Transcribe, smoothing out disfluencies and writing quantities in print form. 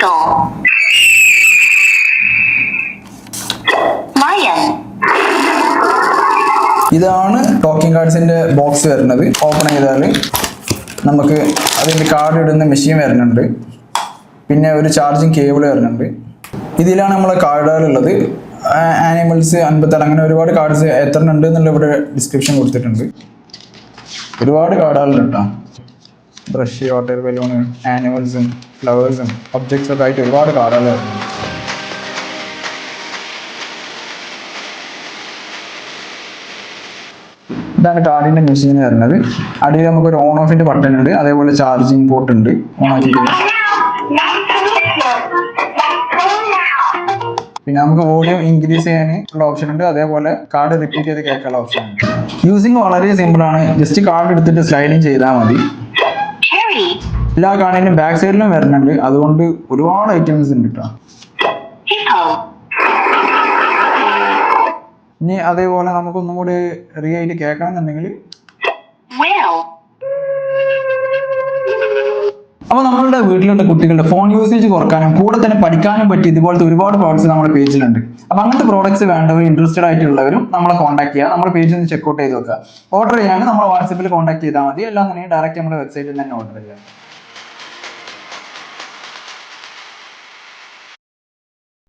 Eagle. Lion. ഇതാണ് talking കാർഡ്സിന്റെ box വരുന്നത്. Open ചെയ്താൽ നമുക്ക് അതിൻ്റെ കാർഡ് ഇടുന്ന മെഷീൻ വരുന്നുണ്ട്. പിന്നെ ഒരു ചാർജിങ് കേബിൾ വരുന്നുണ്ട്. ഇതിലാണ് നമ്മളെ കാർഡുകളുള്ളത്. ആനിമൽസ് 56 അങ്ങനെ ഒരുപാട് കാർഡ്സ് എത്ര ഉണ്ട് എന്നുള്ള ഇവിടെ ഡിസ്ക്രിപ്ഷൻ കൊടുത്തിട്ടുണ്ട്. ഒരുപാട് കാർഡുകളുണ്ട് കേട്ടോ. ബ്രഷ്, വാട്ടർ ബലൂണ്, ആനിമൽസും ഫ്ലവേഴ്സും ഒബ്ജക്ട്സ് ഒക്കെ ആയിട്ട് ഒരുപാട് കാർഡുകൾ വരുന്നുണ്ട്. ഇതാണ് കാർഡിന്റെ മെഷീൻ വരുന്നത്. അടിയിൽ നമുക്കൊരു ഓൺ ഓഫിന്റെ ബട്ടൺ ഉണ്ട്, അതേപോലെ ചാർജിങ് പോർട്ട് ഉണ്ട്. ഓൺ ആക്കി പിന്നെ നമുക്ക് ഓഡിയോ ഇൻക്രീസ് ചെയ്യാനുള്ള ഓപ്ഷൻ ഉണ്ട്, അതേപോലെ കാർഡ് റിപ്പീറ്റ് ചെയ്ത് കേൾക്കാനുള്ള ഓപ്ഷൻ ഉണ്ട്. യൂസിങ് വളരെ സിമ്പിൾ ആണ്. ജസ്റ്റ് കാർഡ് എടുത്തിട്ട് സ്ലൈഡിങ് ചെയ്താൽ മതി. എല്ലാ കാർഡിന്റെയും ബാക്ക് സൈഡിലും വരുന്നുണ്ട്, അതുകൊണ്ട് ഒരുപാട് ഐറ്റംസ് ഉണ്ട് കേട്ടോ. ഇനി അതേപോലെ നമുക്കൊന്നും കൂടി റിയൽ കേൾക്കണം എന്നുണ്ടെങ്കിൽ അപ്പോൾ നമ്മളുടെ വീട്ടിലുള്ള കുട്ടികളുടെ ഫോൺ യൂസേജ് കുറക്കാനും കൂടെ തന്നെ പഠിക്കാനും പറ്റി ഇതുപോലത്തെ ഒരുപാട് പ്രോഡക്ട്സ് നമ്മുടെ പേജിലുണ്ട്. അപ്പോൾ അങ്ങനത്തെ പ്രോഡക്ട്സ് വേണ്ടവരും ഇൻട്രസ്റ്റഡ് ആയിട്ടുള്ളവരും നമ്മളെ കോൺടാക്ട് ചെയ്യുക. നമ്മുടെ പേജിൽ നിന്ന് ചെക്കൗട്ട് ചെയ്ത് വെക്കുക. ഓർഡർ ചെയ്യാൻ നമ്മൾ വാട്സാപ്പിൽ കോൺടാക്ട് ചെയ്താൽ മതി. അല്ലാന്നുണ്ടെങ്കിൽ ഡയറക്റ്റ് നമ്മുടെ വെബ്സൈറ്റിൽ തന്നെ ഓർഡർ ചെയ്യുക.